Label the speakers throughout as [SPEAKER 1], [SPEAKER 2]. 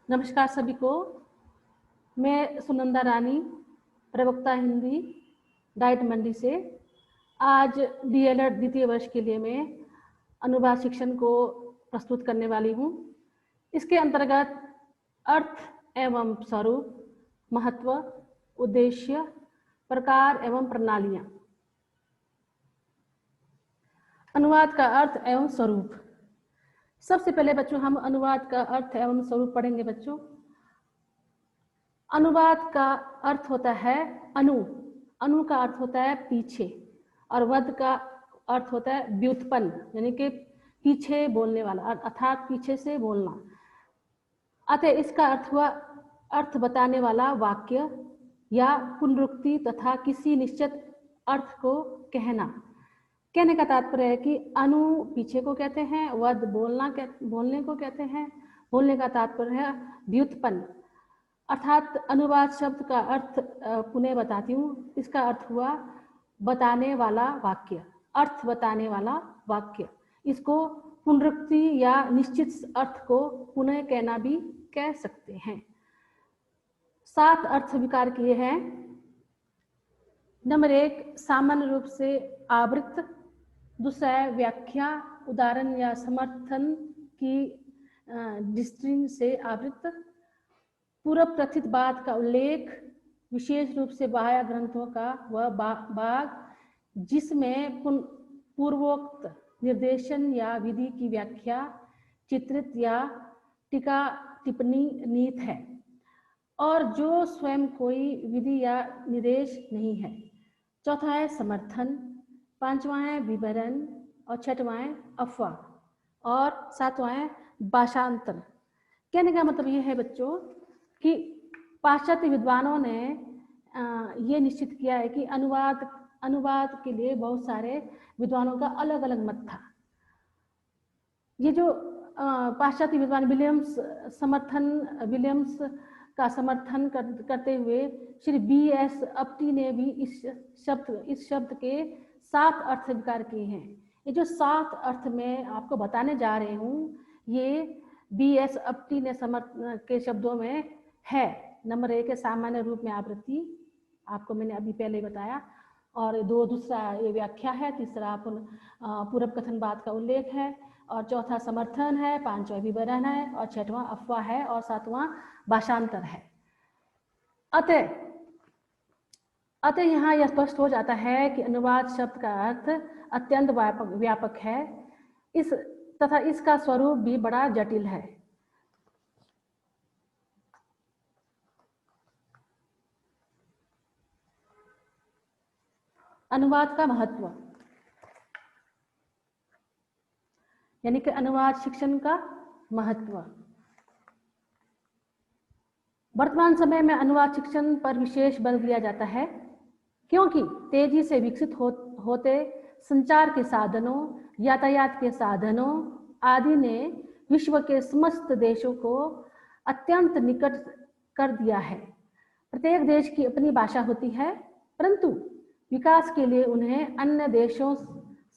[SPEAKER 1] नमस्कार सभी को। मैं सुनंदा रानी, प्रवक्ता हिंदी, डाइट मंडी से। आज डीएलएड द्वितीय वर्ष के लिए मैं अनुवाद शिक्षण को प्रस्तुत करने वाली हूँ। इसके अंतर्गत अर्थ एवं स्वरूप, महत्व, उद्देश्य, प्रकार एवं प्रणालियाँ। अनुवाद का अर्थ एवं स्वरूप। सबसे पहले बच्चों हम अनुवाद का अर्थ एवं स्वरूप पढ़ेंगे बच्चों। अनुवाद का अर्थ होता है अनु का अर्थ होता है पीछे, और वद का अर्थ होता है व्युत्पन्न, यानी कि पीछे बोलने वाला, अर्थात पीछे से बोलना। अतः इसका अर्थ हुआ अर्थ बताने वाला वाक्य या पुनरुक्ति तथा किसी निश्चित अर्थ को कहना। कहने का तात्पर्य है कि अनु पीछे को कहते हैं, वद बोलने को कहते हैं। बोलने का तात्पर्य है व्युत्पन्न, अर्थात अनुवाद शब्द का अर्थ पुनः बताती हूँ। इसका अर्थ हुआ बताने वाला वाक्य, अर्थ बताने वाला वाक्य। इसको पुनरुक्ति या निश्चित अर्थ को पुनः कहना भी कह सकते हैं। 7 अर्थ स्वीकार किए हैं। नंबर 1 सामान्य रूप से आवृत्त, दूसरा है व्याख्या, उदाहरण या समर्थन की दृष्टि से आवृत्त, पूर्व प्रथित बात का उल्लेख, विशेष रूप से बाह्य ग्रंथों का वह भाग जिसमें पूर्वोक्त निर्देशन या विधि की व्याख्या, चित्रित या टीका टिप्पणी निहित है और जो स्वयं कोई विधि या निर्देश नहीं है। चौथा है समर्थन, 5वां है विवरण, और 6वां है अफवाह, और 7वां है भाषांतर। कहने का मतलब ये है बच्चों कि पाश्चात्य विद्वानों ने ये निश्चित किया है कि अनुवाद के लिए बहुत सारे विद्वानों का अलग अलग मत था। ये जो पाश्चात्य विद्वान विलियम्स का समर्थन करते हुए श्री B.S. अपटी ने भी इस शब्द के 7 अर्थ स्वीकार किए हैं। ये जो 7 अर्थ मैं आपको बताने जा रही हूँ, ये B.S. अपटी ने के शब्दों में है। नंबर 1 है सामान्य रूप में आवृत्ति, आपको मैंने अभी पहले बताया, और दूसरा ये व्याख्या है, तीसरा पूर्व कथन बात का उल्लेख है, और चौथा समर्थन है, 5वां विवरण है, और 6वां अफवाह है, और 7वां भाषांतर है। अतः यहाँ यह स्पष्ट हो जाता है कि अनुवाद शब्द का अर्थ अत्यंत व्यापक है, तथा इसका स्वरूप भी बड़ा जटिल है। अनुवाद का महत्व, यानी कि अनुवाद शिक्षण का महत्व। वर्तमान समय में अनुवाद शिक्षण पर विशेष बल दिया जाता है, क्योंकि तेजी से विकसित होते संचार के साधनों, यातायात के साधनों आदि ने विश्व के समस्त देशों को अत्यंत निकट कर दिया है। प्रत्येक देश की अपनी भाषा होती है, परंतु विकास के लिए उन्हें अन्य देशों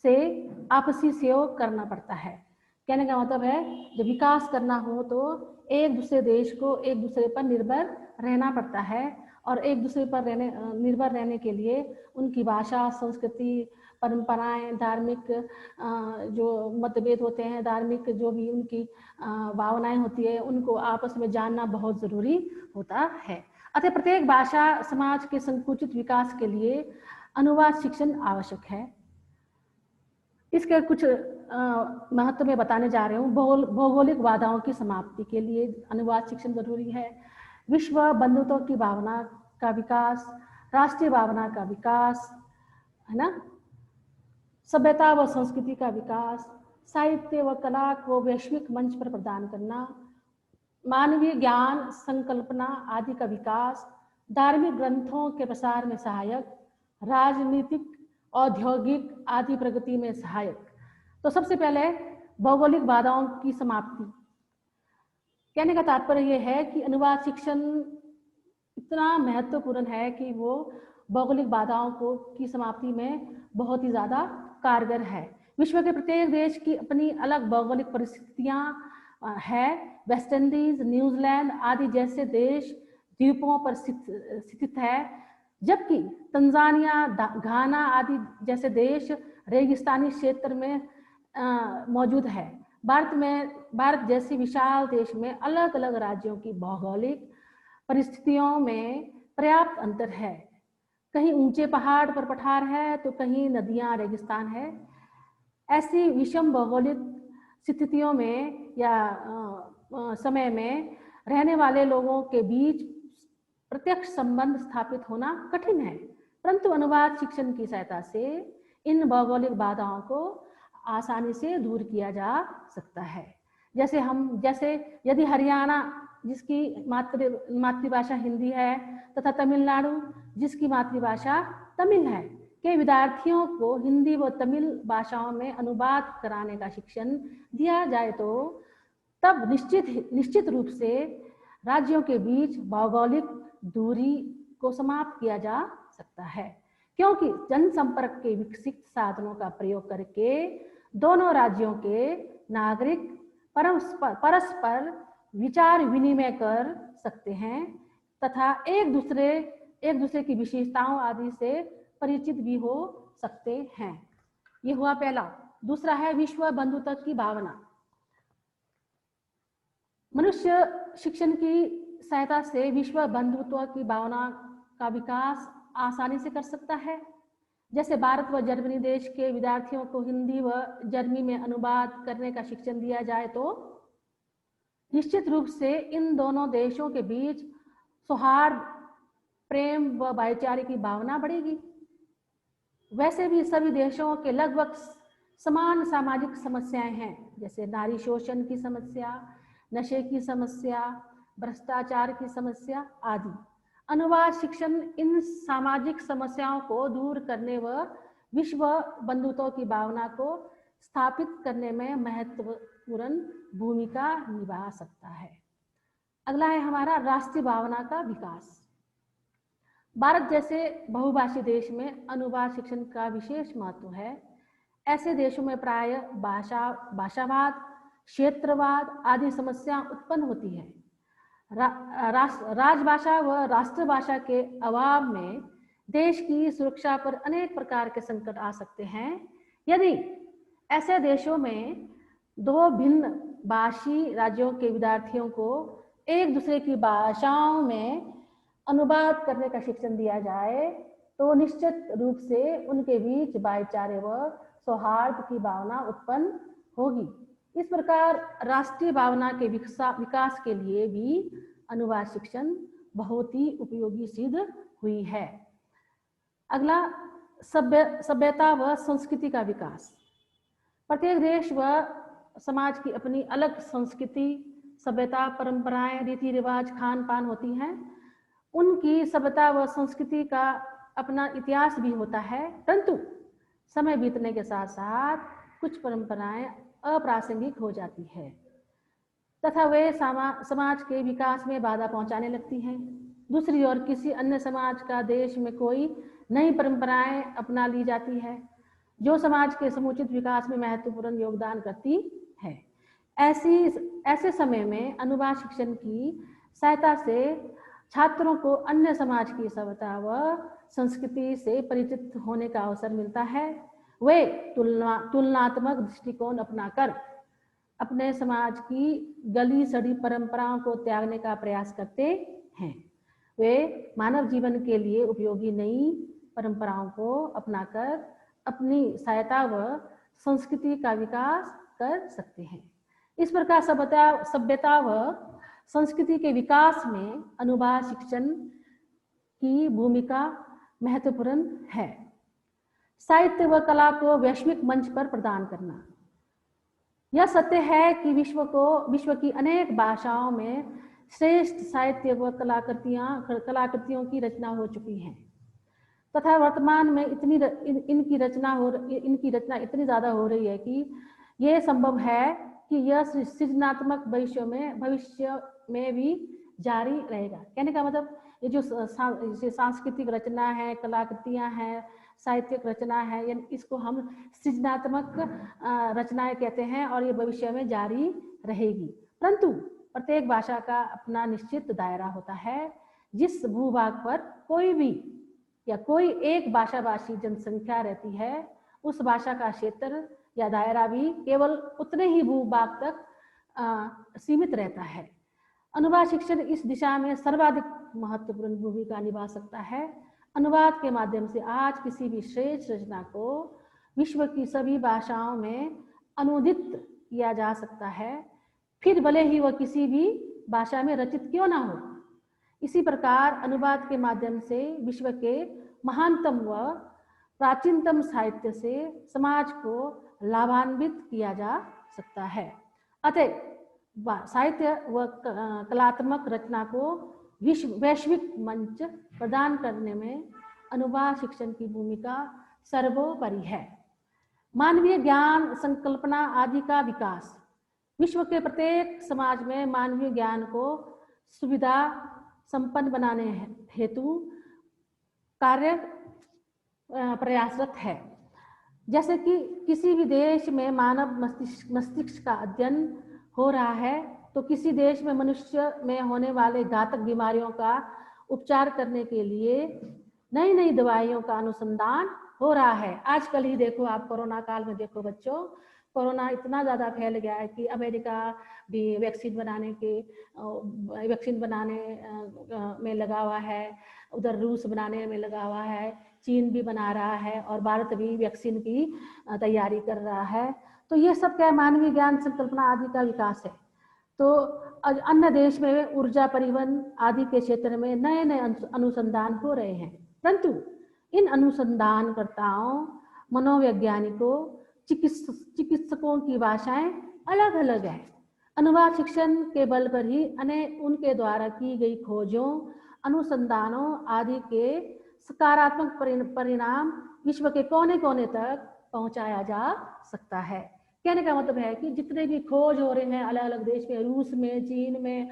[SPEAKER 1] से आपसी सहयोग करना पड़ता है। कहने का मतलब है जब विकास करना हो तो एक दूसरे देश को एक दूसरे पर निर्भर रहना पड़ता है, और एक दूसरे पर निर्भर रहने के लिए उनकी भाषा, संस्कृति, परंपराएं, धार्मिक जो मतभेद होते हैं, धार्मिक जो भी उनकी भावनाएं होती है, उनको आपस में जानना बहुत ज़रूरी होता है। अतः प्रत्येक भाषा समाज के संकुचित विकास के लिए अनुवाद शिक्षण आवश्यक है। इसके कुछ महत्व में बताने जा रहे हूँ। भौगोलिक बाधाओं की समाप्ति के लिए अनुवाद शिक्षण जरूरी है। विश्व बंधुत्व की भावना का विकास, राष्ट्रीय भावना का विकास, है ना, सभ्यता व संस्कृति का विकास, साहित्य व कला को वैश्विक मंच पर प्रदान करना, मानवीय ज्ञान, संकल्पना आदि का विकास, धार्मिक ग्रंथों के प्रसार में सहायक, राजनीतिक, औद्योगिक आदि प्रगति में सहायक। तो सबसे पहले भौगोलिक बाधाओं की समाप्ति। कहने का तात्पर्य यह है कि अनुवाद शिक्षण इतना महत्वपूर्ण है कि वो भौगोलिक बाधाओं की समाप्ति में बहुत ही ज़्यादा कारगर है। विश्व के प्रत्येक देश की अपनी अलग भौगोलिक परिस्थितियाँ, है। वेस्ट इंडीज, न्यूजीलैंड आदि जैसे देश द्वीपों पर स्थित है, जबकि तंजानिया, घाना आदि जैसे देश रेगिस्तानी क्षेत्र में मौजूद है। भारत जैसी विशाल देश में अलग अलग राज्यों की भौगोलिक परिस्थितियों में पर्याप्त अंतर है। कहीं ऊंचे पहाड़ पर पठार है तो कहीं नदियां रेगिस्तान है। ऐसी विषम भौगोलिक स्थितियों में या समय में रहने वाले लोगों के बीच प्रत्यक्ष संबंध स्थापित होना कठिन है, परंतु अनुवाद शिक्षण की सहायता से इन भौगोलिक बाधाओं को आसानी से दूर किया जा सकता है। जैसे यदि हरियाणा जिसकी मातृभाषा हिंदी है तथा तमिलनाडु जिसकी मातृभाषा तमिल है के विद्यार्थियों को हिंदी व तमिल भाषाओं में अनुवाद कराने का शिक्षण दिया जाए तो तब निश्चित रूप से राज्यों के बीच भौगोलिक दूरी को समाप्त किया जा सकता है, क्योंकि जनसंपर्क के विकसित साधनों का प्रयोग करके दोनों राज्यों के नागरिक परस्पर विचार विनिमय कर सकते हैं तथा एक दूसरे की विशेषताओं आदि से परिचित भी हो सकते हैं। ये हुआ पहला। दूसरा है विश्व बंधुत्व की भावना। मनुष्य शिक्षण की सहायता से विश्व बंधुत्व की भावना का विकास आसानी से कर सकता है। जैसे भारत व जर्मनी देश के विद्यार्थियों को हिंदी व जर्मनी में अनुवाद करने का शिक्षण दिया जाए तो निश्चित रूप से इन दोनों देशों के बीच सौहार्द, प्रेम व भाईचारे की भावना बढ़ेगी। वैसे भी सभी देशों के लगभग समान सामाजिक समस्याएं हैं, जैसे नारी शोषण की समस्या, नशे की समस्या, भ्रष्टाचार की समस्या आदि। अनुवाद शिक्षण इन सामाजिक समस्याओं को दूर करने व विश्व बंधुत्व की भावना को स्थापित करने में महत्वपूर्ण भूमिका निभा सकता है। अगला है हमारा राष्ट्रीय भावना का विकास। भारत जैसे बहुभाषी देश में अनुवाद शिक्षण का विशेष महत्व है। ऐसे देशों में प्राय भाषावाद, क्षेत्रवाद आदि समस्या उत्पन्न होती है। राजभाषा व राष्ट्रभाषा के अभाव में देश की सुरक्षा पर अनेक प्रकार के संकट आ सकते हैं। यदि ऐसे देशों में दो भिन्न भाषी राज्यों के विद्यार्थियों को एक दूसरे की भाषाओं में अनुवाद करने का शिक्षण दिया जाए तो निश्चित रूप से उनके बीच भाईचारे व सौहार्द की भावना उत्पन्न होगी। इस प्रकार राष्ट्रीय भावना के विकास के लिए भी अनुवाद शिक्षण बहुत ही उपयोगी सिद्ध हुई है। अगला सभ्यता व संस्कृति का विकास। प्रत्येक देश व समाज की अपनी अलग संस्कृति, सभ्यता, परंपराएं, रीति रिवाज, खान पान होती हैं। उनकी सभ्यता व संस्कृति का अपना इतिहास भी होता है, परंतु समय बीतने के साथ साथ कुछ परंपराएं अप्रासंगिक हो जाती है तथा वे समाज के विकास में बाधा पहुंचाने लगती हैं। दूसरी ओर किसी अन्य समाज का देश में कोई नई परंपराएं अपना ली जाती है जो समाज के समुचित विकास में महत्वपूर्ण योगदान करती है। ऐसे समय में अनुवाद शिक्षण की सहायता से छात्रों को अन्य समाज की सभ्यता व संस्कृति से परिचित होने का अवसर मिलता है। वे तुलनात्मक दृष्टिकोण अपनाकर अपने समाज की गली सड़ी परंपराओं को त्यागने का प्रयास करते हैं। वे मानव जीवन के लिए उपयोगी नई परंपराओं को अपनाकर अपनी सहायता व संस्कृति का विकास कर सकते हैं। इस प्रकार सभ्यता व संस्कृति के विकास में अनुवाद शिक्षण की भूमिका महत्वपूर्ण है। साहित्य व कला को वैश्विक मंच पर प्रदान करना। यह सत्य है कि विश्व की अनेक भाषाओं में श्रेष्ठ साहित्य व कलाकृतियों की रचना हो चुकी है तथा वर्तमान में इनकी रचना इतनी ज़्यादा हो रही है कि यह संभव है कि यह सृजनात्मक भविष्य में भी जारी रहेगा। कहने का मतलब ये जो सांस्कृतिक रचना है, कलाकृतियाँ हैं, साहित्यिक रचना है, इसको हम सृजनात्मक रचनाएं कहते हैं और ये भविष्य में जारी रहेगी। परंतु प्रत्येक भाषा का अपना निश्चित दायरा होता है। जिस भूभाग पर कोई भी या कोई एक भाषाभाषी जनसंख्या रहती है, उस भाषा का क्षेत्र या दायरा भी केवल उतने ही भूभाग तक सीमित रहता है। अनुवाद शिक्षण इस दिशा में सर्वाधिक महत्वपूर्ण भूमिका निभा सकता है। अनुवाद के माध्यम से आज किसी भी श्रेष्ठ रचना को विश्व की सभी भाषाओं में अनुदित किया जा सकता है, फिर भले ही वह किसी भी भाषा में रचित क्यों ना हो। इसी प्रकार अनुवाद के माध्यम से विश्व के महानतम व प्राचीनतम साहित्य से समाज को लाभान्वित किया जा सकता है। अतः साहित्य व कलात्मक रचना को वैश्विक मंच प्रदान करने में अनुवाद शिक्षण की भूमिका सर्वोपरि है। मानवीय ज्ञान, संकल्पना आदि का विकास। विश्व के प्रत्येक समाज में मानवीय ज्ञान को सुविधा संपन्न बनाने हेतु कार्य प्रयासरत है। जैसे कि किसी भी देश में मानव मस्तिष्क का अध्ययन हो रहा है, तो किसी देश में मनुष्य में होने वाले घातक बीमारियों का उपचार करने के लिए नई नई दवाइयों का अनुसंधान हो रहा है। आजकल ही देखो आप, कोरोना काल में देखो बच्चों, कोरोना इतना ज़्यादा फैल गया है कि अमेरिका भी वैक्सीन बनाने में लगा हुआ है, उधर रूस बनाने में लगा हुआ है, चीन भी बना रहा है और भारत भी वैक्सीन की तैयारी कर रहा है। तो ये सब क्या है, मानवीय ज्ञान, संकल्पना आदि का विकास है। तो अन्य देश में ऊर्जा, परिवहन आदि के क्षेत्र में नए नए अनुसंधान हो रहे हैं, परंतु इन अनुसंधानकर्ताओं, मनोवैज्ञानिकों, चिकित्सकों की भाषाएं अलग अलग है। अनुवाद शिक्षण के बल पर ही उनके द्वारा की गई खोजों, अनुसंधानों आदि के सकारात्मक परिणाम विश्व के कोने कोने तक पहुंचाया जा सकता है। कहने का मतलब है कि जितने भी खोज हो रहे हैं अलग अलग देश में, रूस में, चीन में,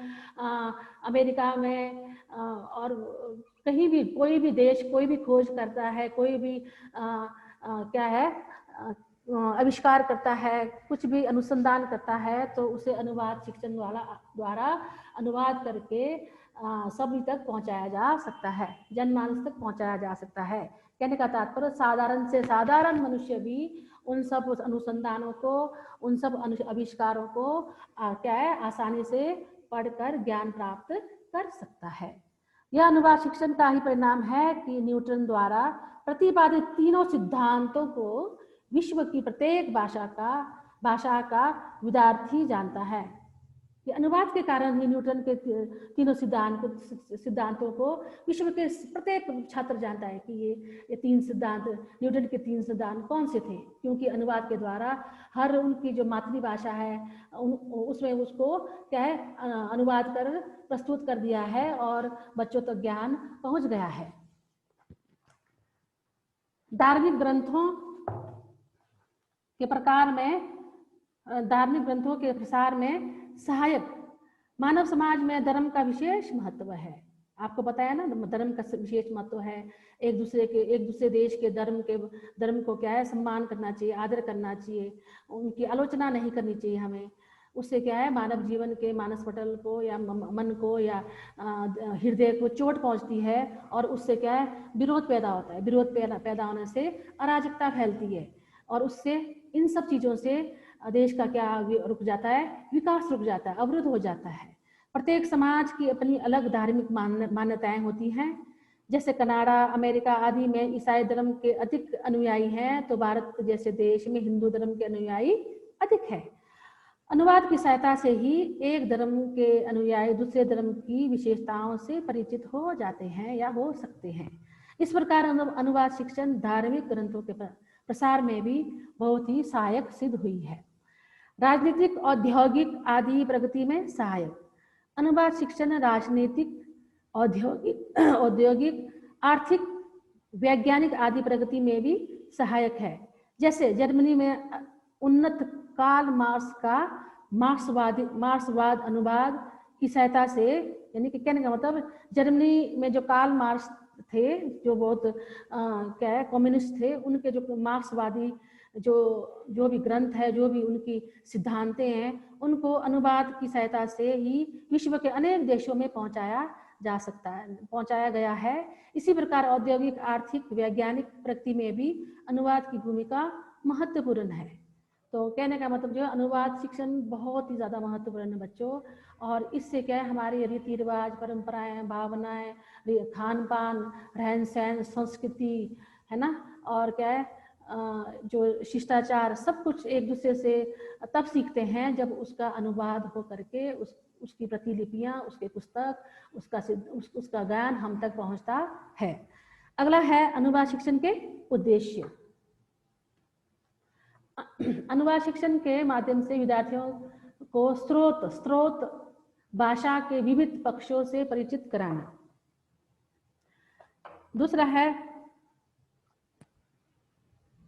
[SPEAKER 1] अमेरिका में और कहीं भी कोई भी देश कोई भी खोज करता है, कोई भी क्या है आविष्कार करता है, कुछ भी अनुसंधान करता है, तो उसे अनुवाद शिक्षण द्वारा अनुवाद करके सभी तक पहुंचाया जा सकता है, जनमानस तक पहुंचाया जा सकता है। कहने का तात्पर्य साधारण से साधारण मनुष्य भी उन सब अनुसंधानों को, उन सब आविष्कारों को क्या है आसानी से पढ़कर ज्ञान प्राप्त कर सकता है। यह अनुवाद शिक्षण का ही परिणाम है कि न्यूटन द्वारा प्रतिपादित तीनों सिद्धांतों को विश्व की प्रत्येक भाषा का विद्यार्थी जानता है। ये अनुवाद के कारण ही न्यूटन के तीनों सिद्धांतों को विश्व के प्रत्येक छात्र जानता है कि ये तीन सिद्धांत, न्यूटन के तीन सिद्धांत कौन से थे, क्योंकि अनुवाद के द्वारा हर उनकी जो मातृभाषा है उसमें उसको क्या है अनुवाद कर प्रस्तुत कर दिया है और बच्चों तक ज्ञान पहुंच गया है। धार्मिक ग्रंथों के प्रकार में, धार्मिक ग्रंथों के प्रसार में सहायक। मानव समाज में धर्म का विशेष महत्व है। आपको बताया ना, धर्म का विशेष महत्व है। एक दूसरे देश के धर्म को क्या है सम्मान करना चाहिए, आदर करना चाहिए, उनकी आलोचना नहीं करनी चाहिए हमें। उससे क्या है मानव जीवन के मानस पटल को या मन को या हृदय को चोट पहुंचती है और उससे क्या है विरोध पैदा होता है। विरोध पैदा होने से अराजकता फैलती है और उससे इन सब चीज़ों से देश का क्या रुक जाता है, विकास रुक जाता है, अवरुद्ध हो जाता है। प्रत्येक समाज की अपनी अलग धार्मिक मान्यताएं होती हैं। जैसे कनाडा, अमेरिका आदि में ईसाई धर्म के अधिक अनुयायी हैं, तो भारत जैसे देश में हिंदू धर्म के अनुयायी अधिक है। अनुवाद की सहायता से ही एक धर्म के अनुयायी दूसरे धर्म की विशेषताओं से परिचित हो जाते हैं या हो सकते हैं। इस प्रकार अनुवाद शिक्षण धार्मिक ग्रंथों के प्रसार में भी बहुत ही सहायक सिद्ध हुई है। राजनीतिक, औद्योगिक आदि प्रगति में सहायक। अनुवाद शिक्षण राजनीतिक, औद्योगिक, आर्थिक, वैज्ञानिक आदि प्रगति में भी सहायक है। जैसे जर्मनी में उन्नत कार्ल मार्क्स का मार्क्सवाद अनुवाद की सहायता से, यानी कि कहने का मतलब जर्मनी में जो कार्ल मार्क्स थे, जो बहुत क्या है कम्युनिस्ट थे, उनके जो मार्क्सवादी जो भी ग्रंथ है, जो भी उनकी सिद्धांतें हैं, उनको अनुवाद की सहायता से ही विश्व के अनेक देशों में पहुंचाया जा सकता है, पहुंचाया गया है। इसी प्रकार औद्योगिक, आर्थिक, वैज्ञानिक प्रगति में भी अनुवाद की भूमिका महत्वपूर्ण है। तो कहने का मतलब जो अनुवाद शिक्षण बहुत ही ज़्यादा महत्वपूर्ण है बच्चों। और इससे क्या है, हमारे रीति रिवाज, परंपराएं, भावनाएं, खान पान, रहन सहन, संस्कृति है ना, और क्या है जो शिष्टाचार, सब कुछ एक दूसरे से तब सीखते हैं जब उसका अनुवाद हो करके उसकी प्रतिलिपियां, उसके पुस्तक, उसका ज्ञान हम तक पहुंचता है। अगला है अनुवाद शिक्षण के उद्देश्य। अनुवाद शिक्षण के माध्यम से विद्यार्थियों को स्रोत भाषा के विविध पक्षों से परिचित कराना। दूसरा है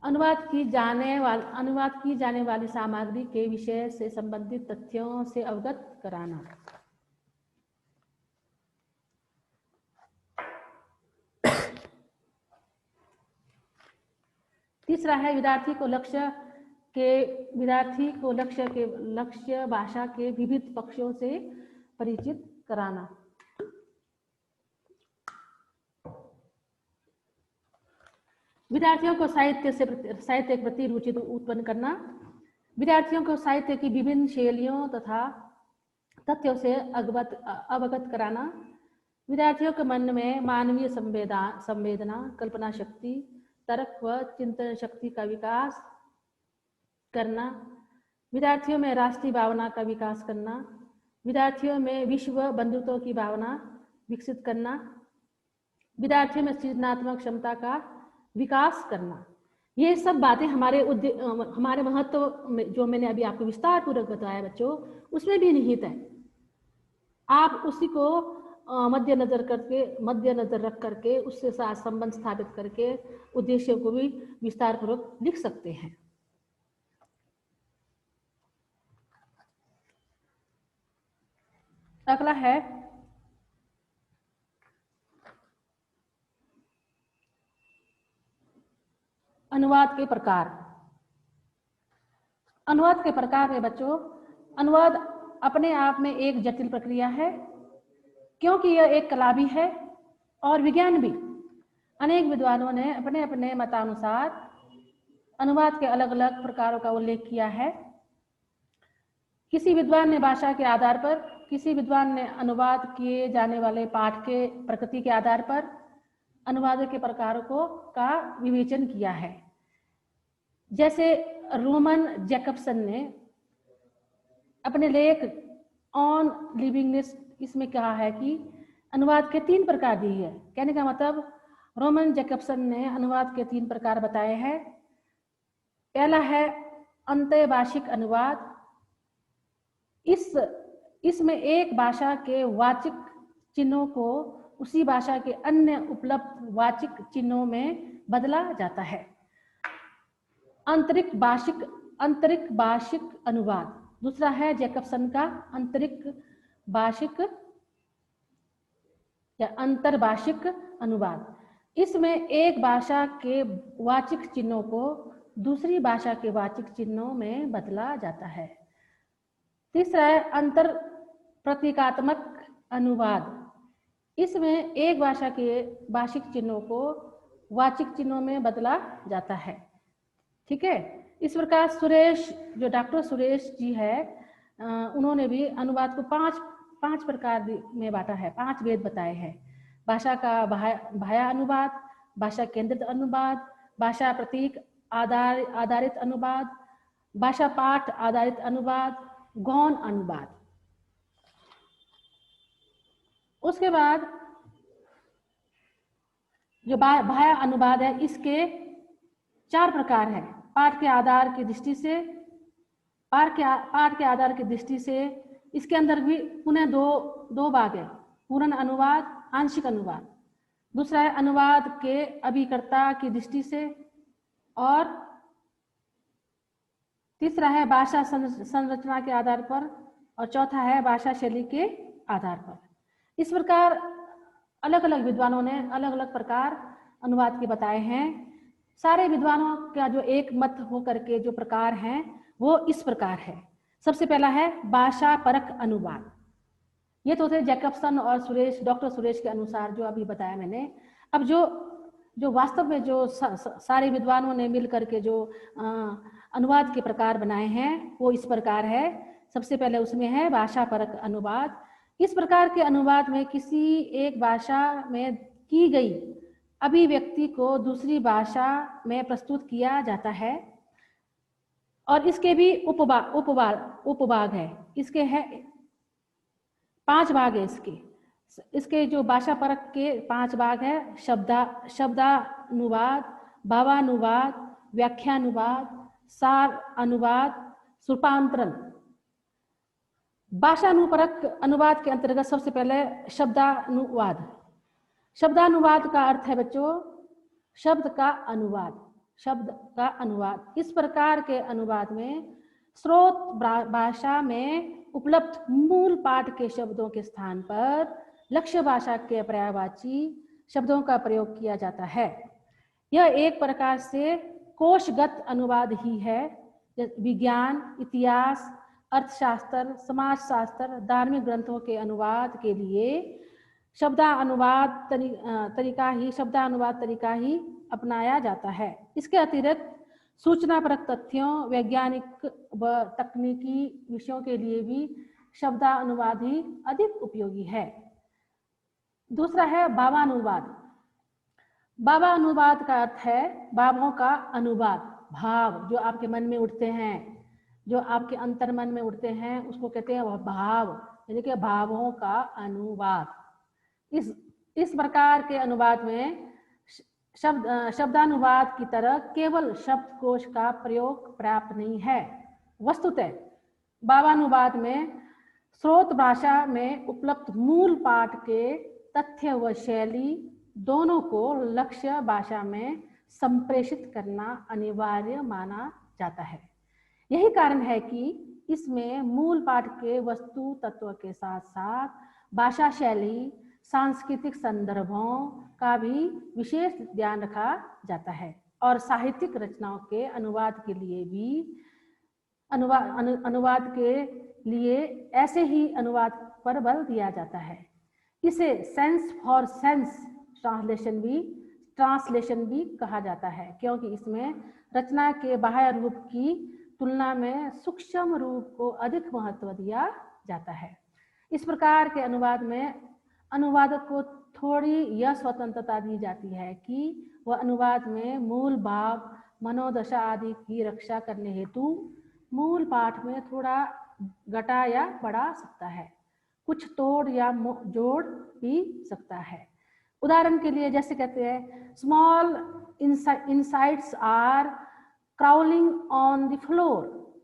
[SPEAKER 1] अनुवाद की जाने वाली सामग्री के विषय से संबंधित तथ्यों से अवगत कराना। तीसरा है विद्यार्थी को लक्ष्य भाषा के विविध पक्षों से परिचित कराना। विद्यार्थियों को साहित्य के प्रति रुचि उत्पन्न करना। विद्यार्थियों को साहित्य की विभिन्न शैलियों तथा तथ्यों से अवगत कराना। विद्यार्थियों के मन में मानवीय संवेदना, कल्पना शक्ति, तर्क व चिंतन शक्ति का विकास करना। विद्यार्थियों में राष्ट्रीय भावना का विकास करना। विद्यार्थियों में विश्व बंधुत्व की भावना विकसित करना। विद्यार्थियों में सृजनात्मक क्षमता का विकास करना। ये सब बातें हमारे महत्व में, जो मैंने अभी आपको विस्तार पूर्वक बताया बच्चों, उसमें भी निहित है। आप उसी को मद्देनजर रख करके उसके साथ संबंध स्थापित करके उद्देश्यों को भी विस्तार पूर्वक लिख सकते हैं। अगला है अनुवाद के प्रकार। अनुवाद के प्रकार है बच्चों, अनुवाद अपने आप में एक जटिल प्रक्रिया है, क्योंकि यह एक कला भी है और विज्ञान भी। अनेक विद्वानों ने अपने अपने मतानुसार अनुवाद के अलग अलग प्रकारों का उल्लेख किया है। किसी विद्वान ने भाषा के आधार पर, किसी विद्वान ने अनुवाद किए जाने वाले पाठ के प्रकृति के आधार पर अनुवाद के प्रकारों का विवेचन किया है। जैसे रोमन जैकबसन ने अपने लेख ऑन लिविंगनेस इसमें कहा है कि अनुवाद के 3 प्रकार दिए हैं। कहने का मतलब रोमन जैकबसन ने अनुवाद के 3 प्रकार बताए हैं। पहला है अंतःभाषिक अनुवाद। इसमें एक भाषा के वाचिक चिन्हों को उसी भाषा के अन्य उपलब्ध वाचिक चिन्हों में बदला जाता है। आंतरिक भाषिक अनुवाद। दूसरा है जैकबसन का अंतर्भाषिक अनुवाद। इसमें एक भाषा के वाचिक चिन्हों को दूसरी भाषा के वाचिक चिन्हों में बदला जाता है। तीसरा है अंतर प्रतीकात्मक अनुवाद। इसमें एक भाषा के भाषिक चिन्हों को वाचिक चिन्हों में बदला जाता है। ठीक है, इस प्रकार जो डॉक्टर सुरेश जी है, उन्होंने भी अनुवाद को पांच प्रकार में बांटा है, 5 भेद बताए हैं। भाषा का भाया अनुवाद, भाषा केंद्रित अनुवाद, भाषा प्रतीक आधारित अनुवाद, भाषा पाठ आधारित अनुवाद, गौण अनुवाद। उसके बाद जो भाया अनुवाद है, इसके 4 प्रकार हैं। पाठ के आधार की दृष्टि से इसके अंदर भी पुनः दो भाग है, पूर्ण अनुवाद, आंशिक अनुवाद। दूसरा है अनुवाद के अभिकर्ता की दृष्टि से, और तीसरा है भाषा संरचना के आधार पर, और चौथा है भाषा शैली के आधार पर। इस प्रकार अलग अलग विद्वानों ने अलग अलग प्रकार अनुवाद के बताए हैं। सारे विद्वानों का जो एक मत हो करके जो प्रकार हैं वो इस प्रकार है। सबसे पहला है भाषा परक अनुवाद। ये तो थे जैकबसन और डॉक्टर सुरेश के अनुसार जो अभी बताया मैंने। अब जो वास्तव में जो सारे विद्वानों ने मिल करके जो अनुवाद के प्रकार बनाए हैं वो इस प्रकार है। सबसे पहले उसमें है भाषा परक अनुवाद। इस प्रकार के अनुवाद में किसी एक भाषा में की गई अभिव्यक्ति को दूसरी भाषा में प्रस्तुत किया जाता है और इसके भी उपभाग है। इसके है 5 भाग है। इसके जो भाषा परक के 5 भाग है। शब्दानुवाद, भावानुवाद, व्याख्यानुवाद, सार अनुवाद, रूपांतरण। भाषानुपरक अनुवाद के अंतर्गत सबसे पहले शब्दानुवाद। शब्दानुवाद का अर्थ है बच्चों शब्द का अनुवाद। शब्द का अनुवाद। इस प्रकार के अनुवाद में स्रोत भाषा में उपलब्ध मूल पाठ के शब्दों के स्थान पर लक्ष्य भाषा के पर्यायवाची शब्दों का प्रयोग किया जाता है। यह एक प्रकार से कोशगत अनुवाद ही है। विज्ञान, इतिहास, अर्थशास्त्र, समाजशास्त्र, धार्मिक ग्रंथों के अनुवाद के लिए शब्दानुवाद तरीका ही अपनाया जाता है। इसके अतिरिक्त सूचनापरक तथ्यों, वैज्ञानिक व तकनीकी विषयों के लिए भी शब्दानुवाद ही अधिक उपयोगी है। दूसरा है भावानुवाद। भावानुवाद का अर्थ है भावों का अनुवाद। भाव जो आपके मन में उठते हैं, जो आपके अंतर्मन में उठते हैं, उसको कहते हैं भाव, यानी कि भावों का अनुवाद। इस प्रकार के अनुवाद में शब्दानुवाद की तरह केवल शब्दकोश का प्रयोग पर्याप्त नहीं है। वस्तुतः भावानुवाद में स्रोत भाषा में उपलब्ध मूल पाठ के तथ्य व शैली दोनों को लक्ष्य भाषा में संप्रेषित करना अनिवार्य माना जाता है। यही कारण है कि इसमें मूल पाठ के वस्तु तत्व के साथ साथ भाषा शैली, सांस्कृतिक संदर्भों का भी विशेष ध्यान रखा जाता है और साहित्यिक रचनाओं के अनुवाद के लिए भी अनुवाद के लिए ऐसे ही अनुवाद पर बल दिया जाता है। इसे सेंस फॉर सेंस ट्रांसलेशन भी कहा जाता है, क्योंकि इसमें रचना के बाह्य रूप की तुलना में सूक्ष्म रूप को अधिक महत्व दिया जाता है। इस प्रकार के अनुवाद में अनुवादक को थोड़ी यह स्वतंत्रता दी जाती है कि वह अनुवाद में मूल भाव, मनोदशा आदि की रक्षा करने हेतु मूल पाठ में थोड़ा घटा या बढ़ा सकता है, कुछ तोड़ या जोड़ भी सकता है। उदाहरण के लिए जैसे कहते हैं small insects are crawling on the floor.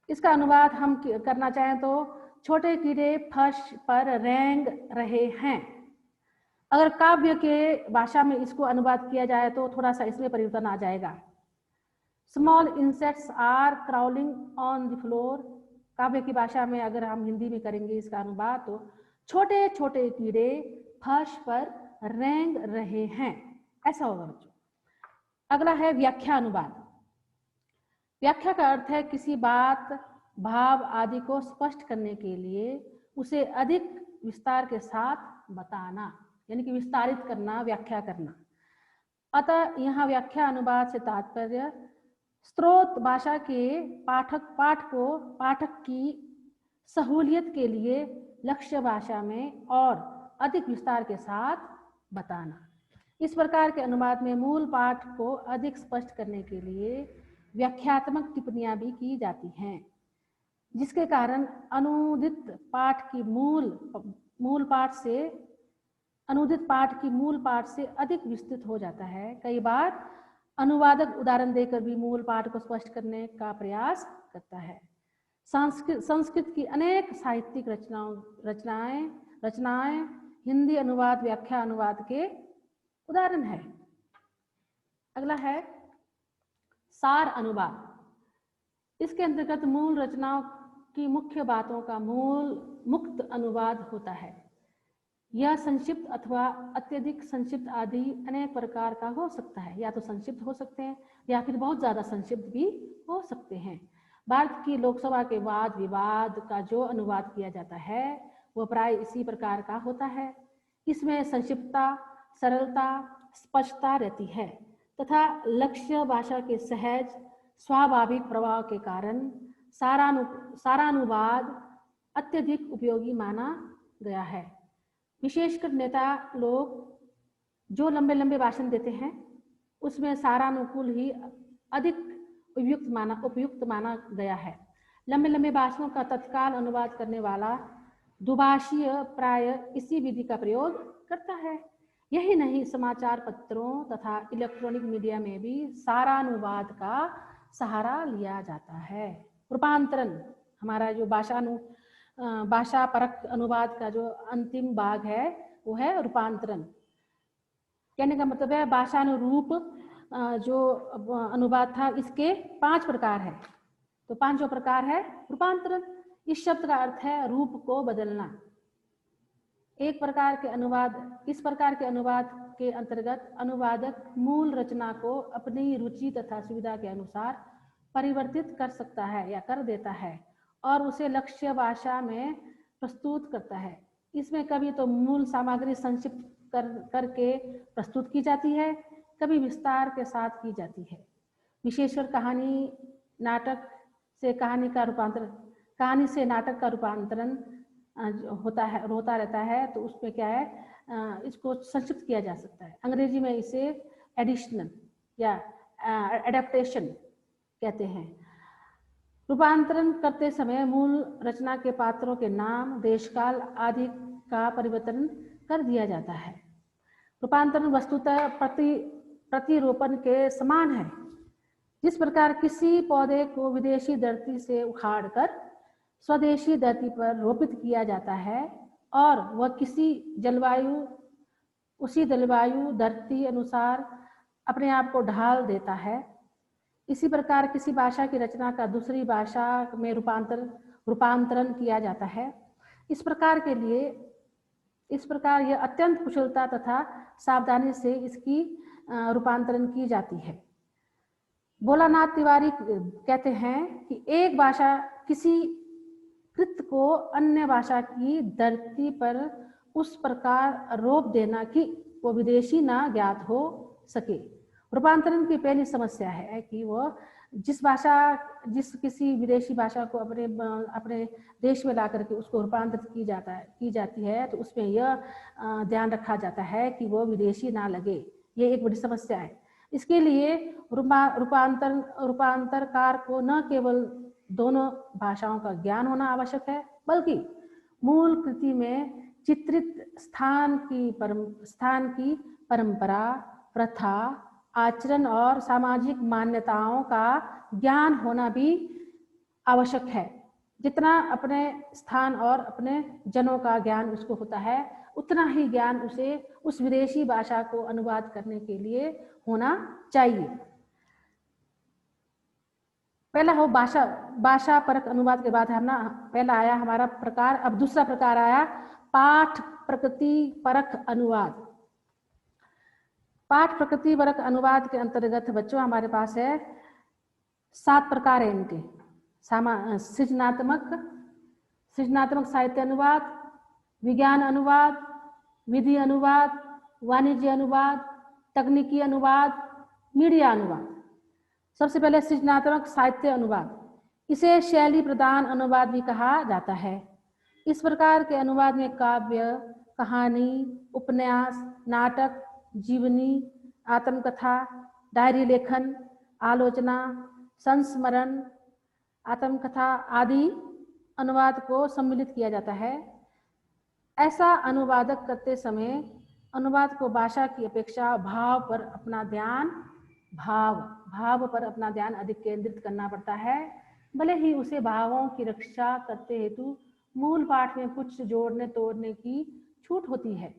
[SPEAKER 1] इसका अनुवाद हम करना चाहें तो छोटे कीड़े फर्श पर रेंग रहे हैं। अगर काव्य के भाषा में इसको अनुवाद किया जाए तो थोड़ा सा इसमें परिवर्तन आ जाएगा। Small insects are crawling on the floor. काव्य की भाषा में अगर हम हिंदी में करेंगे इसका अनुवाद तो छोटे छोटे कीड़े फर्श पर रेंग रहे हैं, ऐसा होगा बच्चों। अगला है व्याख्या अनुवाद। व्याख्या का अर्थ है किसी बात, भाव आदि को स्पष्ट करने के लिए उसे अधिक विस्तार के साथ बताना, यानी कि विस्तारित करना, व्याख्या करना। अतः यहाँ व्याख्या अनुवाद से तात्पर्य स्रोत भाषा के पाठक की सहूलियत के लिए लक्ष्य भाषा में और अधिक विस्तार के साथ बताना। इस प्रकार के अनुवाद में मूल पाठ को अधिक स्पष्ट करने के लिए व्याख्यात्मक टिप्पणियां भी की जाती हैं, जिसके कारण अनुदित पाठ की मूल पाठ से अधिक विस्तृत हो जाता है। कई बार अनुवादक उदाहरण देकर भी मूल पाठ को स्पष्ट करने का प्रयास करता है। संस्कृत की अनेक साहित्यिक रचनाएं हिंदी अनुवाद, व्याख्या अनुवाद के उदाहरण है। अगला है सार अनुवाद। इसके अंतर्गत मूल रचनाओं की मुख्य बातों का मुक्त अनुवाद होता है। यह संक्षिप्त अथवा अत्यधिक संक्षिप्त आदि अनेक प्रकार का हो सकता है। या तो संक्षिप्त हो सकते हैं या फिर बहुत ज़्यादा संक्षिप्त भी हो सकते हैं। भारत की लोकसभा के वाद विवाद का जो अनुवाद किया जाता है वह प्राय इसी प्रकार का होता है। इसमें संक्षिप्तता, सरलता, स्पष्टता रहती है तथा लक्ष्य भाषा के सहज स्वाभाविक प्रभाव के कारण सारानुवाद अत्यधिक उपयोगी माना गया है। विशेषकर नेता लोग जो लंबे लंबे भाषण देते हैं उसमें सारानुकूल ही अधिक उपयुक्त माना गया है। लंबे लंबे भाषणों का तत्काल अनुवाद करने वाला दुभाषीय प्राय इसी विधि का प्रयोग करता है। यही नहीं, समाचार पत्रों तथा इलेक्ट्रॉनिक मीडिया में भी सारानुवाद का सहारा लिया जाता है। रूपांतरण, हमारा जो भाषा परक अनुवाद का जो अंतिम भाग है वो है रूपांतरण। कहने का मतलब है भाषानुरूप जो अनुवाद था इसके 5 प्रकार है। तो 5 प्रकार है रूपांतरण। इस शब्द का अर्थ है रूप को बदलना। इस प्रकार के अनुवाद के अंतर्गत अनुवादक मूल रचना को अपनी रुचि तथा सुविधा के अनुसार परिवर्तित कर सकता है या कर देता है और उसे लक्ष्य भाषा में प्रस्तुत करता है। इसमें कभी तो मूल सामग्री संक्षिप्त करके प्रस्तुत की जाती है, कभी विस्तार के साथ की जाती है। विशेषकर नाटक से नाटक का रूपांतरण होता रहता है, तो उसमें क्या है, इसको संक्षिप्त किया जा सकता है। अंग्रेजी में इसे एडिशनल या एडेप्टेशन कहते हैं। रूपांतरण करते समय मूल रचना के पात्रों के नाम, देशकाल आदि का परिवर्तन कर दिया जाता है। रूपांतरण वस्तुतः प्रतिरोपण के समान है। जिस प्रकार किसी पौधे को विदेशी धरती से उखाड़कर स्वदेशी धरती पर रोपित किया जाता है और वह उसी जलवायु धरती अनुसार अपने आप को ढाल देता है, इसी प्रकार किसी भाषा की रचना का दूसरी भाषा में रूपांतरण किया जाता है। इस प्रकार यह अत्यंत कुशलता तथा सावधानी से इसकी रूपांतरण की जाती है। भोलानाथ तिवारी कहते हैं कि एक भाषा किसी कृत को अन्य भाषा की धरती पर उस प्रकार रोप देना कि वो विदेशी ना ज्ञात हो सके। रूपांतरण की पहली समस्या है कि वह किसी विदेशी भाषा को अपने देश में ला करके उसको रूपांतरित की जाती है, तो उसमें यह ध्यान रखा जाता है कि वो विदेशी ना लगे। ये एक बड़ी समस्या है। इसके लिए रूपांतरकार को न केवल दोनों भाषाओं का ज्ञान होना आवश्यक है, बल्कि मूल कृति में चित्रित स्थान की परंपरा, प्रथा, आचरण और सामाजिक मान्यताओं का ज्ञान होना भी आवश्यक है। जितना अपने स्थान और अपने जनों का ज्ञान उसको होता है, उतना ही ज्ञान उसे उस विदेशी भाषा को अनुवाद करने के लिए होना चाहिए। पहला हो भाषा परक अनुवाद के बाद पहला आया हमारा प्रकार। अब दूसरा प्रकार आया पाठ प्रकृति परक अनुवाद। पाठ प्रकृति परक अनुवाद के अंतर्गत बच्चों हमारे पास है 7 प्रकार है इनके। सृजनात्मक साहित्य अनुवाद, विज्ञान अनुवाद, विधि अनुवाद, वाणिज्य अनुवाद, तकनीकी अनुवाद, मीडिया अनुवाद। सबसे पहले सृजनात्मक साहित्य अनुवाद। इसे शैली प्रधान अनुवाद भी कहा जाता है। इस प्रकार के अनुवाद में काव्य, कहानी, उपन्यास, नाटक, जीवनी, आत्मकथा, डायरी लेखन, आलोचना, संस्मरण, आत्मकथा आदि अनुवाद को सम्मिलित किया जाता है। ऐसा अनुवादक करते समय अनुवाद को भाषा की अपेक्षा भाव पर अपना ध्यान अधिक केंद्रित करना पड़ता है। भले ही उसे भावों की रक्षा करते हेतु मूल पाठ में कुछ जोड़ने तोड़ने की छूट होती है,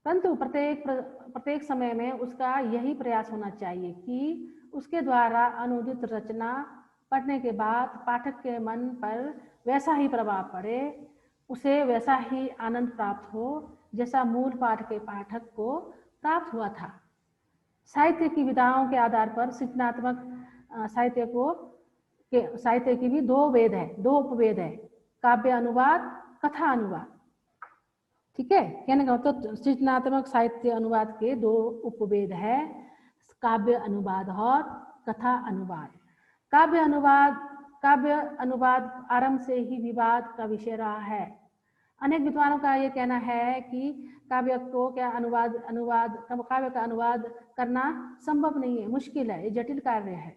[SPEAKER 1] परंतु प्रत्येक समय में उसका यही प्रयास होना चाहिए कि उसके द्वारा अनुदित रचना पढ़ने के बाद पाठक के मन पर वैसा ही प्रभाव पड़े उसे वैसा ही आनंद प्राप्त हो जैसा मूल पाठ के पाठक को प्राप्त हुआ था। साहित्य की विधाओं के आधार पर सृजनात्मक साहित्य की भी दो वेद है, दो उपवेद है, काव्य अनुवाद, कथा अनुवाद। ठीक है, कहने का मतलब सृजनात्मक साहित्य अनुवाद के दो उपवेद है, काव्य अनुवाद और कथा अनुवाद। काव्य अनुवाद आरंभ से ही विवाद का विषय रहा है। अनेक विद्वानों का ये कहना है कि काव्य का अनुवाद करना संभव नहीं है, मुश्किल है, ये जटिल कार्य है।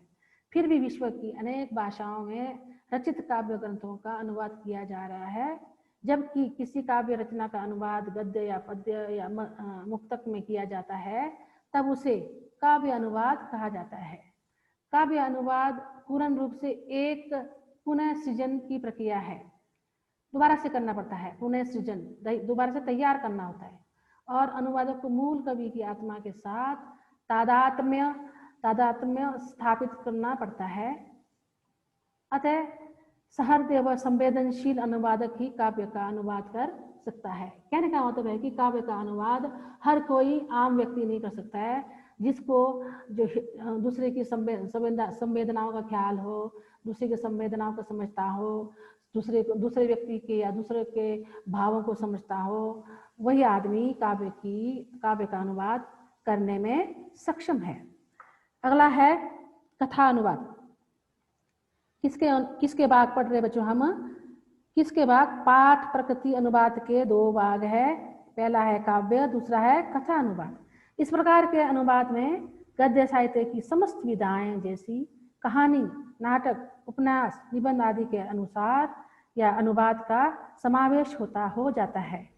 [SPEAKER 1] फिर भी विश्व की अनेक भाषाओं में रचित काव्य ग्रंथों का अनुवाद किया जा रहा है। जबकि किसी काव्य रचना का अनुवाद गद्य या पद्य या मुक्तक में किया जाता है, तब उसे काव्य अनुवाद कहा जाता है। काव्य अनुवाद पूर्ण रूप से एक पुनः सृजन की प्रक्रिया है, दोबारा से करना पड़ता है, पुनः सृजन, दोबारा से तैयार करना होता है, और अनुवादक को मूल कवि की आत्मा के साथ तादात्म्य स्थापित करना पड़ता है। अतः सहृदय व संवेदनशील अनुवादक ही काव्य का अनुवाद कर सकता है। कहने का मतलब है कि काव्य का अनुवाद हर कोई आम व्यक्ति नहीं कर सकता है, जिसको जो दूसरे की संवेदनाओं का ख्याल हो, दूसरे की संवेदनाओं को समझता हो, दूसरे व्यक्ति के या दूसरे के भावों को समझता हो, वही आदमी काव्य का अनुवाद करने में सक्षम है। अगला है कथा अनुवाद। किसके भाग पढ़ रहे बच्चों हम? किसके भाग? पाठ प्रकृति अनुवाद के दो भाग है, पहला है काव्य, दूसरा है कथा अनुवाद। इस प्रकार के अनुवाद में गद्य साहित्य की समस्त विधाएं जैसी कहानी, नाटक, उपन्यास, निबंध आदि के अनुसार या अनुवाद का समावेश हो जाता है।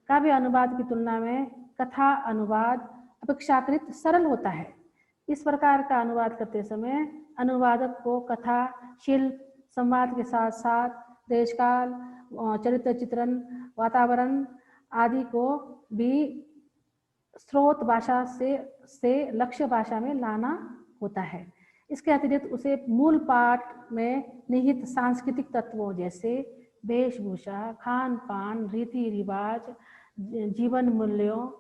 [SPEAKER 1] काव्य अनुवाद की तुलना में कथा अनुवाद अपेक्षाकृत सरल होता है। इस प्रकार का अनुवाद करते समय अनुवादक को कथा, शिल्प, संवाद के साथ साथ देशकाल, चरित्र चित्रण, वातावरण आदि को भी स्रोत भाषा से लक्ष्य भाषा में लाना होता है। इसके अतिरिक्त उसे मूल पाठ में निहित सांस्कृतिक तत्वों जैसे वेशभूषा, खान पान, रीति रिवाज, जीवन मूल्यों,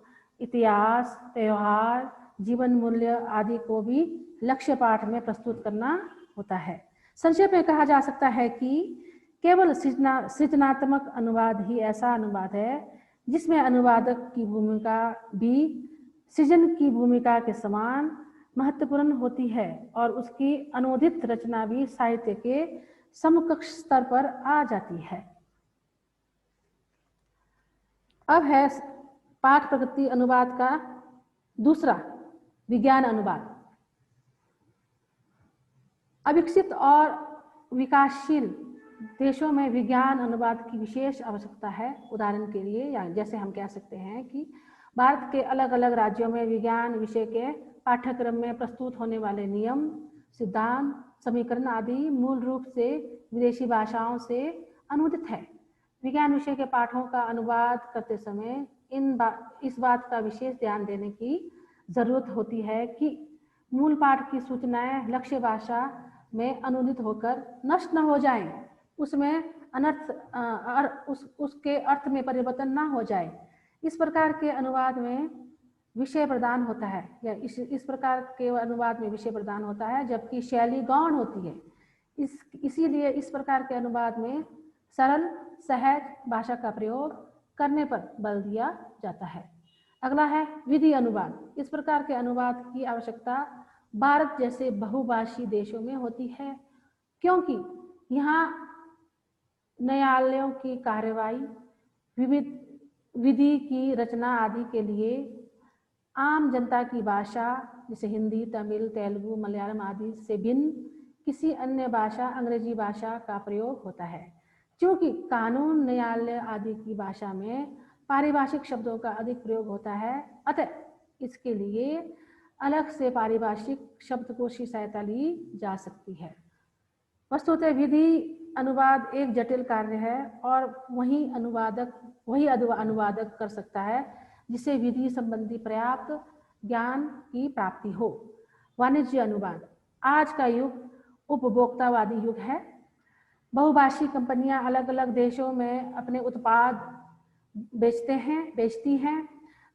[SPEAKER 1] इतिहास, त्योहार, जीवन मूल्य आदि को भी लक्ष्य पाठ में प्रस्तुत करना होता है। संक्षेप में कहा जा सकता है कि केवल सृजनात्मक अनुवाद ही ऐसा अनुवाद है जिसमें अनुवादक की भूमिका भी सृजन की भूमिका के समान महत्वपूर्ण होती है और उसकी अनुदित रचना भी साहित्य के समकक्ष स्तर पर आ जाती है। अब है पाठ प्रकृति अनुवाद का दूसरा, विज्ञान अनुवाद। अविकसित और विकासशील देशों में विज्ञान अनुवाद की विशेष आवश्यकता है। उदाहरण के लिए, या जैसे हम कह सकते हैं कि भारत के अलग अलग राज्यों में विज्ञान विषय के पाठ्यक्रम में प्रस्तुत होने वाले नियम, सिद्धांत, समीकरण आदि मूल रूप से विदेशी भाषाओं से अनुदित है। विज्ञान विषय के पाठों का अनुवाद करते समय इस बात का विशेष ध्यान देने की जरूरत होती है कि मूल पाठ की सूचनाएं लक्ष्य भाषा में अनुदित होकर नष्ट न हो जाएं, उसमें उसके अर्थ में परिवर्तन ना हो जाए। इस प्रकार के अनुवाद में विषय प्रदान होता है, या इस प्रकार के अनुवाद में विषय प्रदान होता है, जबकि शैली गौण होती है। इसीलिए इस प्रकार के अनुवाद में सरल सहज भाषा का प्रयोग करने पर बल दिया जाता है। अगला है विधि अनुवाद। इस प्रकार के अनुवाद की आवश्यकता भारत जैसे बहुभाषी देशों में होती है, क्योंकि यहाँ न्यायालयों की कार्यवाही, विविध विधि की रचना आदि के लिए आम जनता की भाषा जैसे हिंदी, तमिल, तेलुगु, मलयालम आदि से भिन्न किसी अन्य भाषा, अंग्रेजी भाषा का प्रयोग होता है। क्योंकि कानून, न्यायालय आदि की भाषा में पारिभाषिक शब्दों का अधिक प्रयोग होता है, अतः इसके लिए अलग से पारिभाषिक शब्दकोश की सहायता ली जा सकती है। वस्तुतः विधि अनुवाद एक जटिल कार्य है और वही अनुवादक कर सकता है जिसे विधि संबंधी पर्याप्त ज्ञान की प्राप्ति हो। वाणिज्य अनुवाद। आज का युग उपभोक्तावादी युग है। बहुभाषी कंपनियां अलग अलग देशों में अपने उत्पाद बेचती हैं।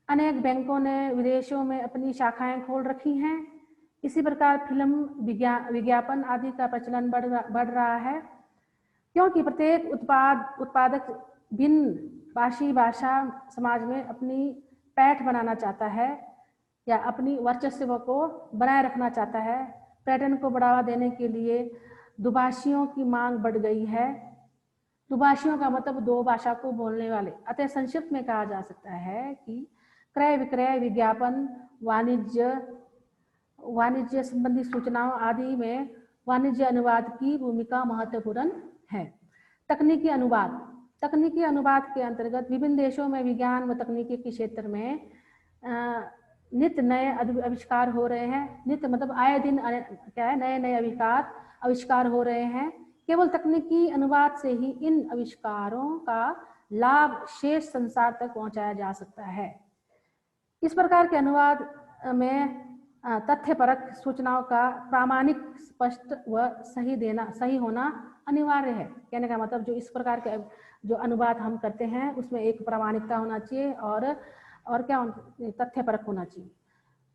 [SPEAKER 1] अनेक बैंकों ने विदेशों में अपनी शाखाएं खोल रखी हैं। इसी प्रकार फिल्म, विज्ञापन आदि का प्रचलन बढ़ रहा है, क्योंकि प्रत्येक उत्पादक भिन्न भाषा समाज में अपनी पैठ बनाना चाहता है या अपनी वर्चस्व को बनाए रखना चाहता है। पर्यटन को बढ़ावा देने के लिए दुभाषियों की मांग बढ़ गई है। दुभाषियों का मतलब दो भाषा को बोलने वाले। अतः संक्षिप्त में कहा जा सकता है कि क्रय विक्रय, विज्ञापन, वाणिज्य संबंधी सूचनाओं आदि में वाणिज्य अनुवाद की भूमिका महत्वपूर्ण है। तकनीकी अनुवाद के अंतर्गत विभिन्न देशों में विज्ञान व तकनीकी के क्षेत्र में नित्य नए आविष्कार हो रहे हैं। नित्य मतलब आए दिन क्या है, नए नए आविष्कार हो रहे हैं। केवल तकनीकी अनुवाद से ही इन आविष्कारों का लाभ शेष संसार तक पहुंचाया जा सकता है। इस प्रकार के अनुवाद में तथ्यपरक सूचनाओं का प्रामाणिक, स्पष्ट व सही होना अनिवार्य है। कहने का मतलब जो इस प्रकार के जो अनुवाद हम करते हैं उसमें एक प्रामाणिकता होना चाहिए और क्या, तथ्यपरक होना चाहिए।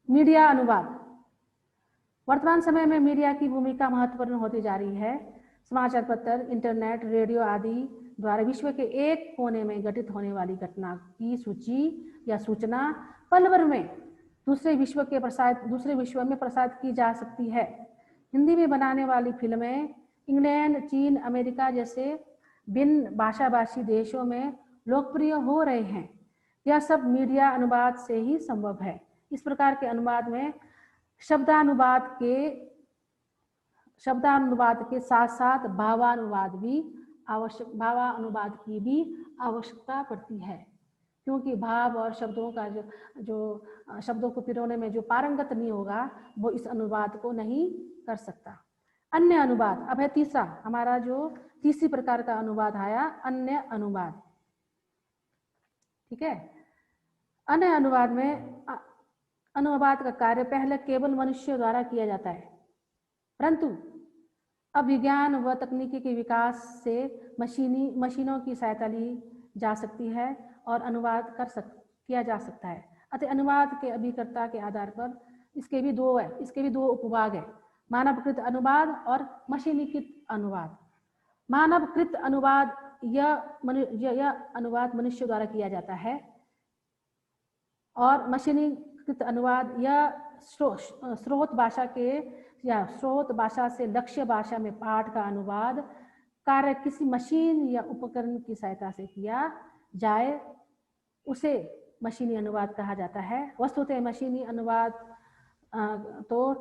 [SPEAKER 1] मीडिया अनुवाद। वर्तमान समय में मीडिया की भूमिका महत्वपूर्ण होती जा रही है। समाचार पत्र, इंटरनेट, रेडियो आदि द्वारा विश्व के एक कोने में घटित होने वाली घटना की सूची या सूचना पल भर में दूसरे विश्व में प्रसारित की जा सकती है। हिंदी में बनाने वाली फिल्में इंग्लैंड, चीन, अमेरिका जैसे भिन्न भाषी देशों में लोकप्रिय हो रहे हैं। यह सब मीडिया अनुवाद से ही संभव है। इस प्रकार के अनुवाद में शब्दानुवाद के साथ साथ भावानुवाद की भी आवश्यकता पड़ती है, क्योंकि भाव और शब्दों का जो शब्दों को पिरोने में जो पारंगत नहीं होगा वो इस अनुवाद को नहीं कर सकता। अन्य अनुवाद। अब है तीसरा, हमारा जो तीसरी प्रकार का अनुवाद आया, अन्य अनुवाद। ठीक है। अन्य अनुवाद में अनुवाद का कार्य पहले केवल मनुष्य द्वारा किया जाता है, परंतु अब विज्ञान व तकनीकी के विकास से मशीनों की सहायता ली जा सकती है और अनुवाद किया जा सकता है। अतः अनुवाद के अभिकर्ता के आधार पर इसके भी दो उपभाग है, मानवकृत अनुवाद और मशीनीकृत अनुवाद। मानवकृत अनुवाद यह अनुवाद मनुष्य द्वारा किया जाता है और मशीनीकृत अनुवाद यह स्रोत भाषा से लक्ष्य भाषा में पाठ का अनुवाद कार्य किसी मशीन या उपकरण की सहायता से किया जाए, उसे मशीनी अनुवाद कहा जाता है। वस्तुतः मशीनी अनुवाद तो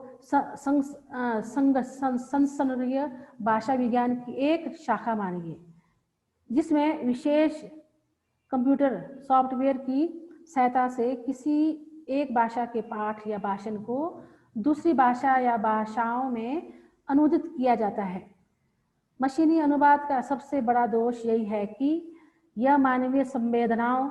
[SPEAKER 1] संगणकीय भाषा विज्ञान की एक शाखा मानी है, जिसमें विशेष कंप्यूटर सॉफ्टवेयर की सहायता से किसी एक भाषा के पाठ या भाषण को दूसरी भाषा या भाषाओं में अनुदित किया जाता है। मशीनी अनुवाद का सबसे बड़ा दोष यही है कि यह मानवीय संवेदनाओं,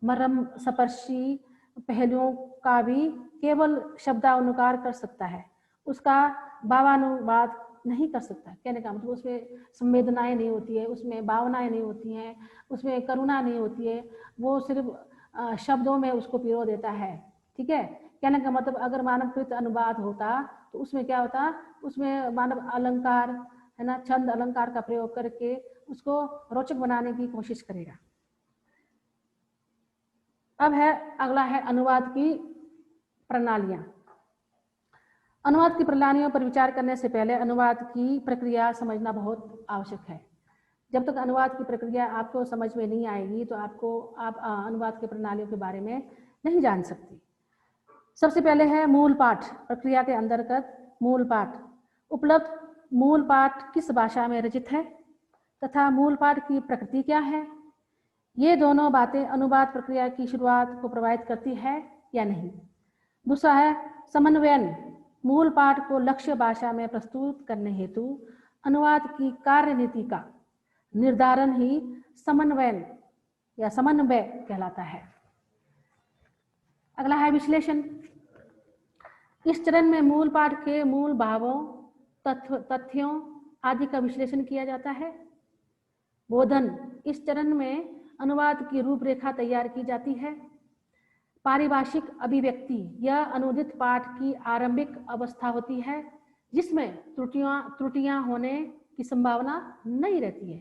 [SPEAKER 1] मर्मस्पर्शी पहलुओं का भी केवल शब्दानुकार कर सकता है, उसका भावानुवाद नहीं कर सकता। कहने का मतलब उसमें संवेदनाएं नहीं होती है, उसमें भावनाएं नहीं होती हैं, उसमें करुणा नहीं होती है, वो सिर्फ शब्दों में उसको पिरो देता है। ठीक है। कहने का मतलब अगर मानवकृत अनुवाद होता तो उसमें क्या होता, उसमें मानव अलंकार है ना, छंद अलंकार का प्रयोग करके उसको रोचक बनाने की कोशिश करेगा। अब अगला है अनुवाद की प्रणालियां। अनुवाद की प्रणालियों पर विचार करने से पहले अनुवाद की प्रक्रिया समझना बहुत आवश्यक है। जब तक अनुवाद की प्रक्रिया आपको समझ में नहीं आएगी तो आप अनुवाद की प्रणालियों के बारे में नहीं जान सकती। सबसे पहले है मूल पाठ। प्रक्रिया के अंतर्गत मूल पाठ। उपलब्ध मूल पाठ किस भाषा में रचित है तथा मूल पाठ की प्रकृति क्या है, ये दोनों बातें अनुवाद प्रक्रिया की शुरुआत को प्रभावित करती है या नहीं। दूसरा है समन्वयन। मूल पाठ को लक्ष्य भाषा में प्रस्तुत करने हेतु अनुवाद की कार्यनीति का निर्धारण ही समन्वयन या समन्वय कहलाता है। अगला है विश्लेषण। इस चरण में मूल पाठ के मूल भावों, तथ्यों आदि का विश्लेषण किया जाता है। बोधन, इस चरण में अनुवाद की रूपरेखा तैयार की जाती है। पारिभाषिक अभिव्यक्ति, यह अनुदित पाठ की आरंभिक अवस्था होती है जिसमें त्रुटियां होने की संभावना नहीं रहती है।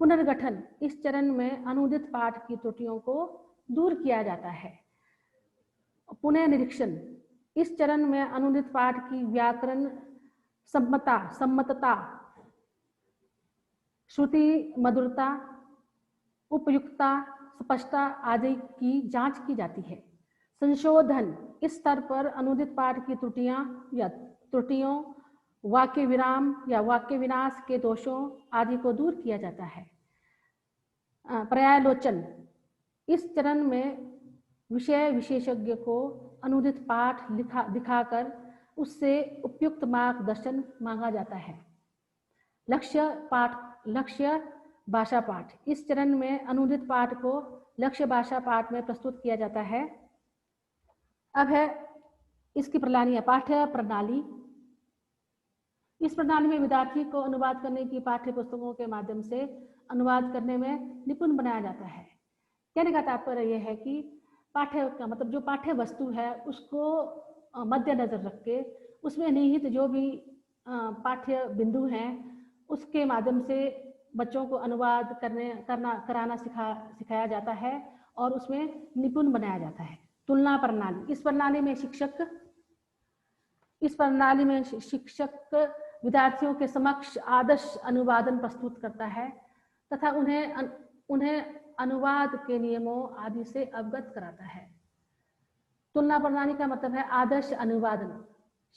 [SPEAKER 1] पुनर्गठन, इस चरण में अनुदित पाठ की त्रुटियों को दूर किया जाता है। पुनः निरीक्षण, इस चरण में अनुदित पाठ की व्याकरण सम्मतता, श्रुति मधुरता, उपयुक्तता, स्पष्टता आदि की जांच की जाती है। संशोधन, इस स्तर पर अनुदित पाठ की त्रुटियों, वाक्य विराम या वाक्य विनाश के दोषों आदि को दूर किया जाता है। पर्यालोचन, इस चरण में विषय विशेषज्ञ को अनुदित पाठ दिखाकर उससे उपयुक्त मार्गदर्शन मांगा जाता है। लक्ष्य भाषा पाठ, इस चरण में अनुदित पाठ को लक्ष्य भाषा पाठ में प्रस्तुत किया जाता है। अब है इसकी प्रणालियां। पाठ्य प्रणाली, इस प्रणाली में विद्यार्थी को अनुवाद करने की पाठ्य पुस्तकों के माध्यम से अनुवाद करने में निपुण बनाया जाता है। कहने का तात्पर्य यह है कि पाठ्य का मतलब जो पाठ्य वस्तु है उसको मद्देनजर रख के उसमें निहित जो भी पाठ्य बिंदु हैं उसके माध्यम से बच्चों को अनुवाद कराना सिखाया जाता है और उसमें निपुण बनाया जाता है। तुलना प्रणाली, इस प्रणाली में शिक्षक विद्यार्थियों के समक्ष आदर्श अनुवादन प्रस्तुत करता है तथा उन्हें अनुवाद के नियमों आदि से अवगत कराता है। तुलना प्रणाली का मतलब है आदर्श अनुवादन।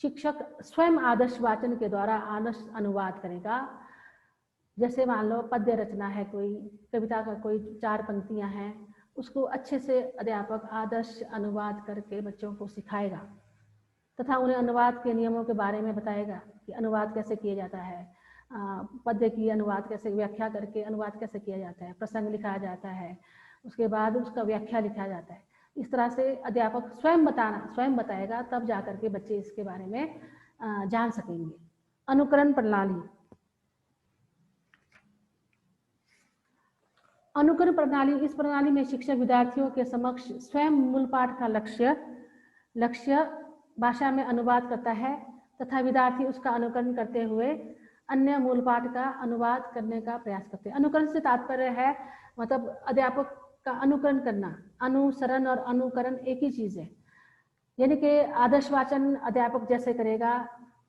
[SPEAKER 1] शिक्षक स्वयं आदर्श वाचन के द्वारा आदर्श अनुवाद करेगा। जैसे मान लो पद्य रचना है, कोई कविता का कोई 4 पंक्तियां हैं, उसको अच्छे से अध्यापक आदर्श अनुवाद करके बच्चों को सिखाएगा तथा उन्हें अनुवाद के नियमों के बारे में बताएगा कि अनुवाद कैसे किया जाता है, पद्य की अनुवाद कैसे, व्याख्या करके अनुवाद कैसे किया जाता है, प्रसंग लिखा जाता है, उसके बाद उसका व्याख्या लिखा जाता है। इस तरह से अध्यापक स्वयं बताएगा, तब जाकर के बच्चे इसके बारे में जान सकेंगे। अनुकरण प्रणाली, अनुकरण प्रणाली, इस प्रणाली में शिक्षक विद्यार्थियों के समक्ष स्वयं मूल पाठ का लक्ष्य भाषा में अनुवाद करता है तथा विद्यार्थी उसका अनुकरण करते हुए अन्य मूल पाठ का अनुवाद करने का प्रयास करते हैं। अनुकरण से तात्पर्य है मतलब अध्यापक का अनुकरण करना। अनुसरण और अनुकरण एक ही चीज है। यानी कि आदर्श वाचन अध्यापक जैसे करेगा,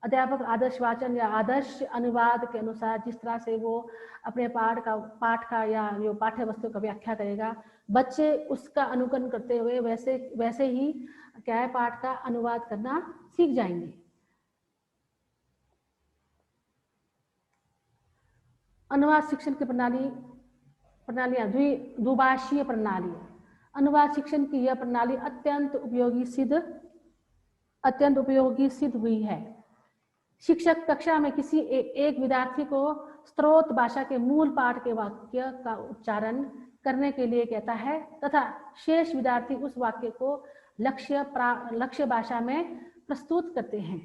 [SPEAKER 1] अध्यापक आदर्श वाचन या आदर्श अनुवाद के अनुसार जिस तरह से वो अपने पाठ का या जो पाठ्य वस्तु का व्याख्या करेगा, बच्चे उसका अनुकरण करते हुए वैसे ही क्या है पाठ का अनुवाद करना सीख जाएंगे। अनुवाद शिक्षण की प्रणालियां द्विभाषीय प्रणाली। अनुवाद शिक्षण की यह प्रणाली अत्यंत उपयोगी सिद्ध हुई है। शिक्षक कक्षा में किसी एक विद्यार्थी को स्रोत भाषा के मूल पाठ के वाक्य का उच्चारण करने के लिए कहता है तथा शेष विद्यार्थी उस वाक्य को लक्ष्य भाषा में प्रस्तुत करते हैं।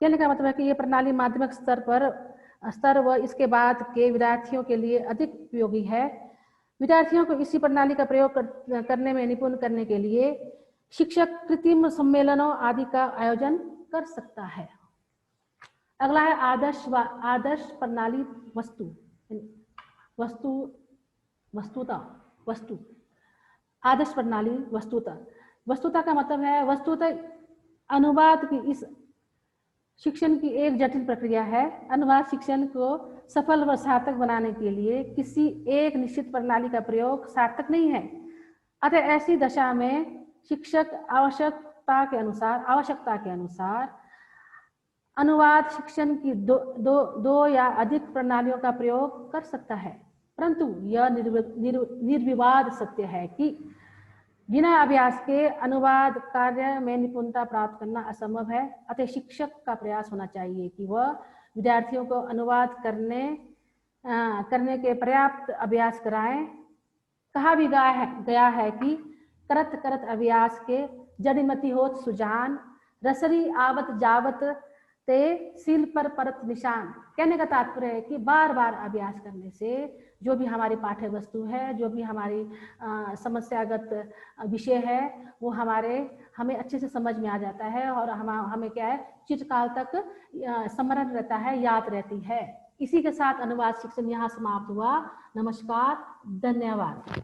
[SPEAKER 1] कहने का मतलब है कि यह प्रणाली माध्यमिक स्तर व इसके बाद के विद्यार्थियों के लिए अधिक उपयोगी है। विद्यार्थियों को इसी प्रणाली का प्रयोग करने में निपुण करने के लिए शिक्षक कृत्रिम सम्मेलनों आदि का आयोजन कर सकता है। अगला है आदर्श प्रणाली वस्तु। आदर्श प्रणाली वस्तुता का मतलब है वस्तुतः अनुवाद की इस शिक्षण की एक जटिल प्रक्रिया है। अनुवाद शिक्षण को सफल व सार्थक बनाने के लिए किसी एक निश्चित प्रणाली का प्रयोग सार्थक नहीं है। अतः ऐसी दशा में शिक्षक आवश्यकता के अनुसार अनुवाद शिक्षण की दो या अधिक प्रणालियों का प्रयोग कर सकता है, परंतु यह निर्विवाद सत्य है कि बिना अभ्यास के अनुवाद कार्य में निपुणता प्राप्त करना असंभव है। अतः शिक्षक का प्रयास होना चाहिए कि वह विद्यार्थियों को अनुवाद करने के पर्याप्त अभ्यास कराएं। कहा भी गया है कि करत करत अभ्यास के जड़िमति होत सुजान, रसरी आवत जावत ते सील पर परत निशान। कहने का तात्पर्य है कि बार बार अभ्यास करने से जो भी हमारी पाठ्य वस्तु है, जो भी हमारी समस्यागत विषय है, वो हमें अच्छे से समझ में आ जाता है और हमें क्या है, चिरकाल तक स्मरण रहता है, याद रहती है। इसी के साथ अनुवाद शिक्षण यहाँ समाप्त हुआ। नमस्कार, धन्यवाद।